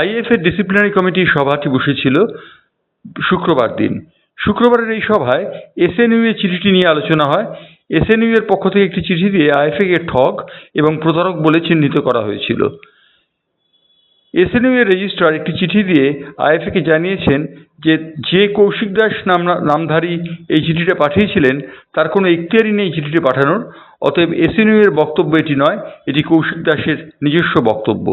IFA disciplinary কমিটির সভাটি বসেছিল শুক্রবার দিন। শুক্রবারের এই সভায় এসএনইউ এর চিঠিটি নিয়ে আলোচনা হয়। এসএনইউ এর পক্ষ থেকে একটি চিঠি দিয়ে আইএফএ কে ঠগ এবং প্রতারক বলে চিহ্নিত করা হয়েছিল। এসএনইউ এর রেজিস্ট্রার একটি চিঠি দিয়ে আইএফএ কে জানিয়েছেন যে কৌশিক দাস নামধারী এই চিঠিটা পাঠিয়েছিলেন তার কোনো এখতিয়ারই নেই চিঠিটি পাঠানোর। অতএব এসএনইউ এর বক্তব্য এটি নয়, এটি কৌশিক দাসের নিজস্ব বক্তব্য।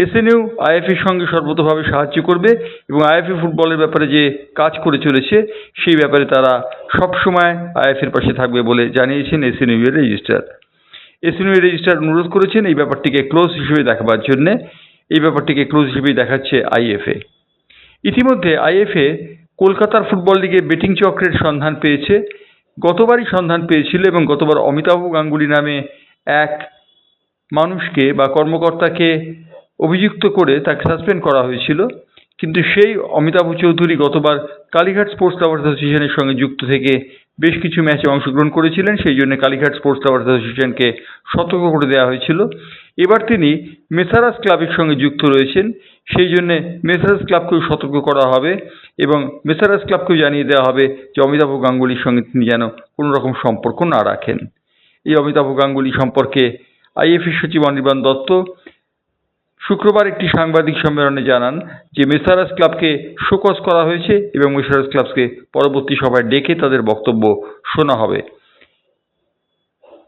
এসএনইউ আইএফএর সঙ্গে সর্বতোভাবে সাহায্য করবে এবং আইএফএ ফুটবলের ব্যাপারে যে কাজ করে চলেছে সেই ব্যাপারে তারা সবসময় আইএফএর পাশে থাকবে বলে জানিয়েছেন এসএনইউ এর রেজিস্ট্রার। এসএনইউ এর রেজিস্ট্রার অনুরোধ করেছেন এই ব্যাপারটিকে ক্লোজ হিসেবে দেখাবার জন্যে। এই ব্যাপারটিকে ক্লোজ হিসেবেই দেখাচ্ছে আইএফএ। ইতিমধ্যে আইএফএ কলকাতার ফুটবল লিগে বেটিং চক্রের সন্ধান পেয়েছে। গতবারই সন্ধান পেয়েছিল এবং গতবার অমিতাভ গাঙ্গুলি নামে এক মানুষকে বা কর্মকর্তাকে অভিযুক্ত করে তাকে সাসপেন্ড করা হয়েছিল। কিন্তু সেই অমিতাভ চৌধুরী গতবার কালীঘাট স্পোর্টস লাভার্স অ্যাসোসিয়েশনের সঙ্গে যুক্ত থেকে বেশ কিছু ম্যাচে অংশগ্রহণ করেছিলেন, সেই জন্য কালীঘাট স্পোর্টস লাভার্স অ্যাসোসিয়েশনকে সতর্ক করে দেওয়া হয়েছিল। এবার তিনি মেসারাস ক্লাবের সঙ্গে যুক্ত রয়েছেন, সেই জন্য মেসারাস ক্লাবকেও সতর্ক করা হবে এবং মেসারাস ক্লাবকেও জানিয়ে দেওয়া হবে যে অমিতাভ গাঙ্গুলির সঙ্গে তিনি যেন কোনো রকম সম্পর্ক না রাখেন। এই অমিতাভ গাঙ্গুলি সম্পর্কে আইএফএ সচিব অনির্বাণ দত্ত শুক্রবার একটি সাংবাদিক সম্মেলনে জানান যে মেসারাস ক্লাবকে শোকজ করা হয়েছে এবং মেসারাস ক্লাবকে পরবর্তী সভায় ডেকে তাদের বক্তব্য শোনা হবে।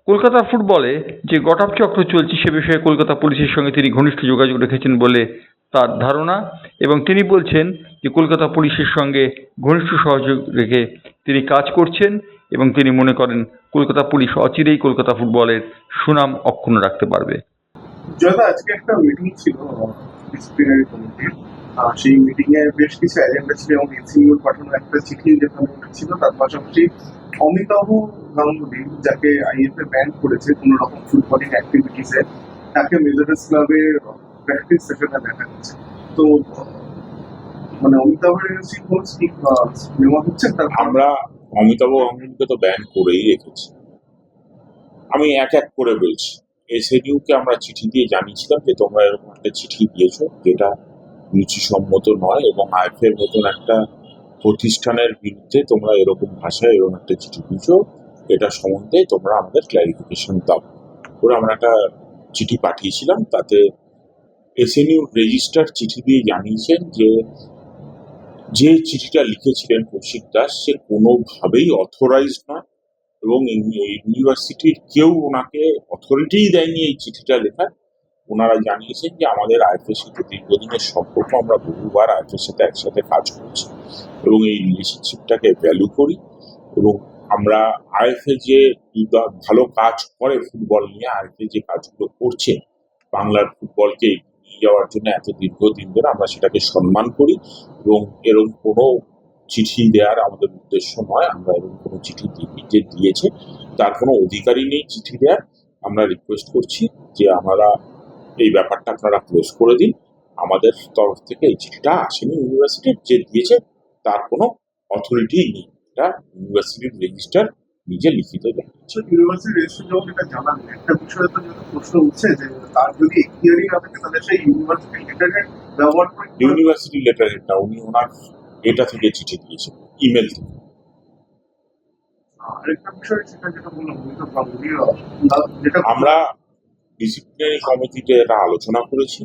কলকাতা ফুটবলে যে গটাপ চক্র চলছে সে বিষয়ে কলকাতা পুলিশের সঙ্গে তিনি ঘনিষ্ঠ যোগাযোগ রেখেছেন বলে তার ধারণা এবং তিনি বলছেন যে কলকাতা পুলিশের সঙ্গে ঘনিষ্ঠ সহযোগ রেখে তিনি কাজ করছেন এবং তিনি মনে করেন কলকাতা পুলিশ অচিরেই কলকাতা ফুটবলের সুনাম অক্ষুণ্ণ রাখতে পারবে। যদা আজকে একটা মিটিং ছিল ডিসিপ্লিনারি কমিটির, সেই মিটিং এ বেশ কিছু এজেন্ডা ছিল এবং এসইউ পাঠানো একটা চিঠি যেখানে উঠেছিল, তার পাশাপাশি অমিতাভ গাঙ্গুলি যাকে আইএফএ ব্যান করেছে কোনো রকম ফুটবলিং অ্যাক্টিভিটিসে, তাকে মেসারাস ক্লাবে প্র্যাকটিস সেশনে দেখা যাচ্ছে। তো মানে অমিতাভের নেওয়া হচ্ছে। আমরা অমিতাভ গাঙ্গুলিকে তো ব্যান করেই রেখেছি। আমি এক এক করে বলছি। এসএনইউকে আমরা চিঠি দিয়ে জানিয়েছিলাম যে তোমরা এরকম একটা চিঠি দিয়েছো যেটা রুচিসম্মত নয় এবং আইএফএর মতন একটা প্রতিষ্ঠানের বিরুদ্ধে তোমরা এরকম ভাষায় এরকম একটা চিঠি দিয়েছো, এটা সম্বন্ধে তোমরা আমাদের ক্ল্যারিফিকেশন দাও করে আমরা একটা চিঠি পাঠিয়েছিলাম। তাতে এসএনইউ রেজিস্টার চিঠি দিয়ে জানিয়েছেন যে চিঠিটা লিখেছিলেন কৌশিক দাস সে কোনোভাবেই অথরাইজড নয় এবং ইউনিভার্সিটির কেউ ওনাকে অথরিটিই দেয়নি এই চিঠিটা লেখার। ওনারা জানিয়েছেন যে আমাদের আইএফএর সাথে দীর্ঘদিনের সম্পর্ক, আমরা বহুবার আইএফএর সাথে একসাথে কাজ করছি এবং এই রিলেশনশিপটাকে ভ্যালু করি এবং আমরা আইএফএ যে ভালো কাজ করে ফুটবল নিয়ে, আইএফএ যে কাজগুলো করছে বাংলার ফুটবলকে নিয়ে যাওয়ার জন্য এত দীর্ঘদিন ধরে, আমরা সেটাকে সম্মান করি এবং এরকম কোনো চিঠি দেওয়ার আমাদের উদ্দেশ্য নয়। আমরা এরকম কোনো চিঠি যে দিয়েছে তার কোনো অধিকারই নেই চিঠি দেওয়ার। আমরা রিকোয়েস্ট করছি যে আমরা এই ব্যাপারটা আপনারা ক্লোজ করে দিন। আমাদের তরফ থেকে এই চিঠিটা আসেনি ইউনিভার্সিটির, যে দিয়েছে তার কোনো অথরিটি নেই, এটা ইউনিভার্সিটির রেজিস্টার নিজে লিখিত জানিয়েছে। ইউনিভার্সিটি রেজিস্টার যখন এটা জানান, একটা বিষয়ে তো যেটা প্রশ্ন উঠছে যে তার যদি এখতিয়ারই না থাকে তাহলে সেই ইউনিভার্সিটি লেটারহেড ব্যবহার করে। ইউনিভার্সিটি লেটারহেডটা উনি ওনার এটা থেকে চিঠি দিয়েছেন, ইমেল থেকে। আরেকটা বিষয় যেটা বললাম, যেটা আমরা ডিসিপ্লিনারি কমিটিতে এটা আলোচনা করেছি।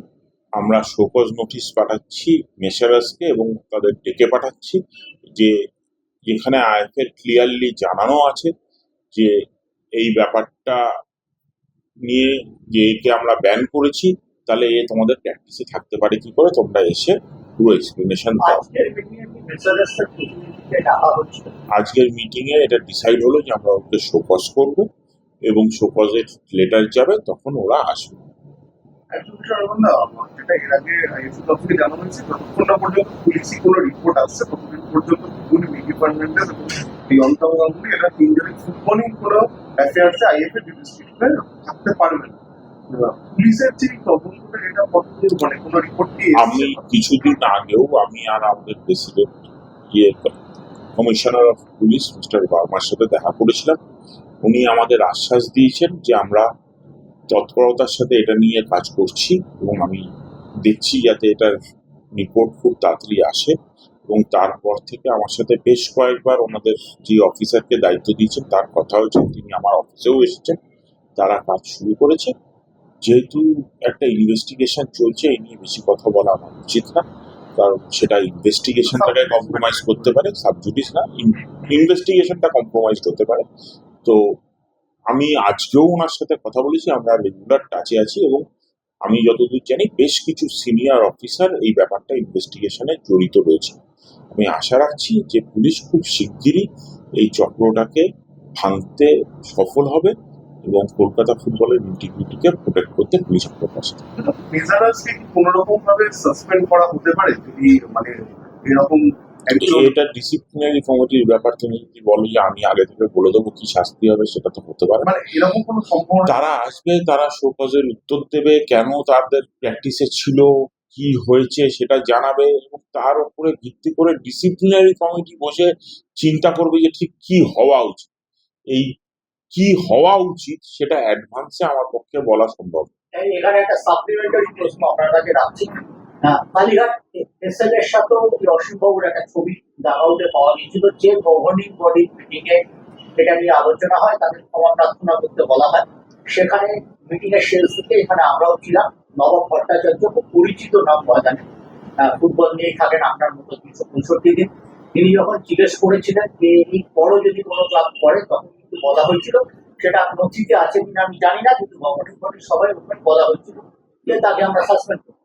আমরা শোকজ নোটিশ পাঠাচ্ছি মেসারাসকে এবং তাদের ডেকে পাঠাচ্ছি যে যেখানে আইএফএর ক্লিয়ারলি জানানো আছে যে এই ব্যাপারটা নিয়ে যে একে আমরা ব্যান করেছি, তাহলে এ তোমাদের প্র্যাকটিসে থাকতে পারে কি করে, তোমরা এসে পুরো এক্সপ্লেনেশন দাও। আজকের মিটিং এ এটা ডিসাইড হলো যে আমরা ওকে শোকজ করবো এবং শোকজের লেটার যাবে, তখন ওরা আসবে। একটা বিষয় যেটা এর আগে আইএফএ থেকে জানানো হয়েছে, যতক্ষণ না পর্যন্ত পুলিশি কোনো রিপোর্ট আসছে ততদিন পর্যন্ত ডিপার্টমেন্টের এবং অমিতাভ গাঙ্গুলি এরা তিনজনের ফুটবলিং কোনো অ্যাফেয়ার্সে আইএফএ ডিস্ট্রিক্টে থাকতে পারবেন। পুলিশের যে তদন্তটা এটা কতদূর, মানে কোনো রিপোর্ট কি? আমি কিছুদিন আগেও আমি আর আমাদের president commissioner of police mister বার্মার সাথে দেখা করেছিলাম। উনি আমাদের আশ্বাস দিয়েছেন যে আমরা তৎপরতার সাথে এটা নিয়ে কাজ করছি এবং আমি দেখছি যাতে এটার রিপোর্ট খুব তাড়াতাড়ি আসে, এবং তারপর থেকে আমার সাথে বেশ কয়েকবার ওনাদের যে অফিসারকে দায়িত্ব দিয়েছেন তার কথা হয়েছে, তিনি আমার অফিসেও এসেছেন, তারা কাজ শুরু করেছে। যেহেতু একটা ইনভেস্টিগেশন চলছে, এই নিয়ে বেশি কথা বলা আমার উচিত না, কারণ সেটা ইনভেস্টিগেশনটাকে কম্প্রোমাইজ করতে পারে, সাবজুডিস না, ইনভেস্টিগেশনটা কম্প্রোমাইজ করতে পারে। তো আমি আজকেও ওনার সাথে কথা বলেছি, আমরা রেগুলার টাচে আছি, এবং আমি যতদূর জানি বেশ কিছু সিনিয়র অফিসার এই ব্যাপারটা ইনভেস্টিগেশনে জড়িত রয়েছে। আমি আশা রাখছি যে পুলিশ খুব শিগগিরই এই চক্রটাকে ভাঙতে সফল হবে এবং কলকাতা ফুটবলের ইন্টিগ্রিটিকে প্রোটেক্ট করতে পুলিশ ফোকাস। মেজারাসকে কি কোনো রকম ভাবে সাসপেন্ড করা হতে পারে যদি মানে এরকম একজন এটা ডিসিপ্লিনারি কমিটির ব্যাপার, তুমি যদি বলো যে আমি আগে থেকে বলে দেবো কি শাস্তি হবে, সেটা তো হতে পারে না। মানে এরকম কোনো সম্ভাবনা তারা আসবে, তারা শোকজের উত্তর দেবে, কেন তাদের প্র্যাকটিসে ছিল, কি হয়েছে সেটা জানাবে, এবং তার উপরে ভিত্তি করে ডিসিপ্লিনারি কমিটি বসে চিন্তা করবে যে ঠিক কি হওয়া উচিত। এই কি হওয়া উচিত সেটা অ্যাডভান্সে আমার পক্ষে বলা সম্ভব। এখানে একটা সাপ্লিমেন্টারি প্রশ্ন আপনার কাছে রাখছি। কালীঘাট এসএল এর সাথেও এই অসীমবাবুর একটা ছবি দাঁড়াতে পাওয়া গিয়েছিল, যে গভর্নিং বডি মিটিং এ এটা নিয়ে আলোচনা হয়, তাদের ক্ষমা প্রার্থনা করতে বলা হয়। সেখানে মিটিং এর শেষ দিকে এখানে আমরাও ছিলাম। নবাব ভট্টাচার্য খুব পরিচিত নাম বাজানে, ফুটবল নিয়ে থাকেন আপনার মতো 365 দিন। তিনি যখন জিজ্ঞেস করেছিলেন যে এই বড় যদি কোনো ক্লাব করে, তখন কিন্তু বলা হয়েছিল, সেটা নথিতে আছে কিনা আমি জানি না, কিন্তু গভর্নিং বডির সবাই ওখানে বলা হয়েছিল যে তাকে আমরা সাসপেন্ড করব।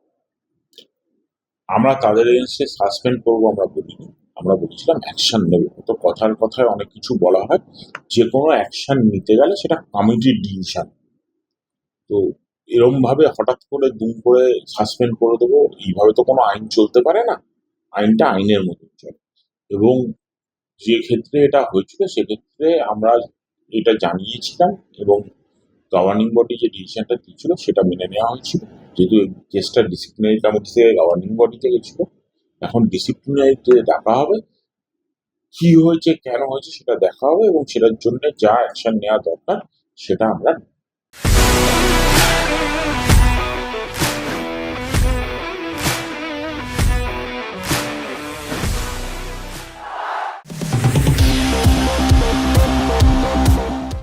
আমরা তাদের এগেন্সে সাসপেন্ড করবো আমরা বলিনি, আমরা বলেছিলাম অ্যাকশন নেব। তো কথার কথায় অনেক কিছু বলা হয়, যে কোনো অ্যাকশন নিতে গেলে সেটা কমিটির ডিসিশন। তো এরম ভাবে হঠাৎ করে দুম করে সাসপেন্ড করে দেবো, এইভাবে তো কোনো আইন চলতে পারে না। আইনটা আইনের মতো চলে, এবং যে ক্ষেত্রে এটা হয়েছিল সেক্ষেত্রে আমরা এটা জানিয়েছিলাম, এবং গভর্নিং বডি যে ডিসিশনটা দিয়েছিল সেটা মেনে নেওয়া হয়েছিল। যেহেতু এই কেসটা ডিসিপ্লিনারি কমিটি থেকে গভর্নিং বডিতে গেছিল, এখন ডিসিপ্লিনারিতে ডাকা হবে, কি হয়েছে কেন হয়েছে সেটা দেখা হবে, এবং সেটার জন্য যা অ্যাকশন নেওয়া দরকার সেটা আমরা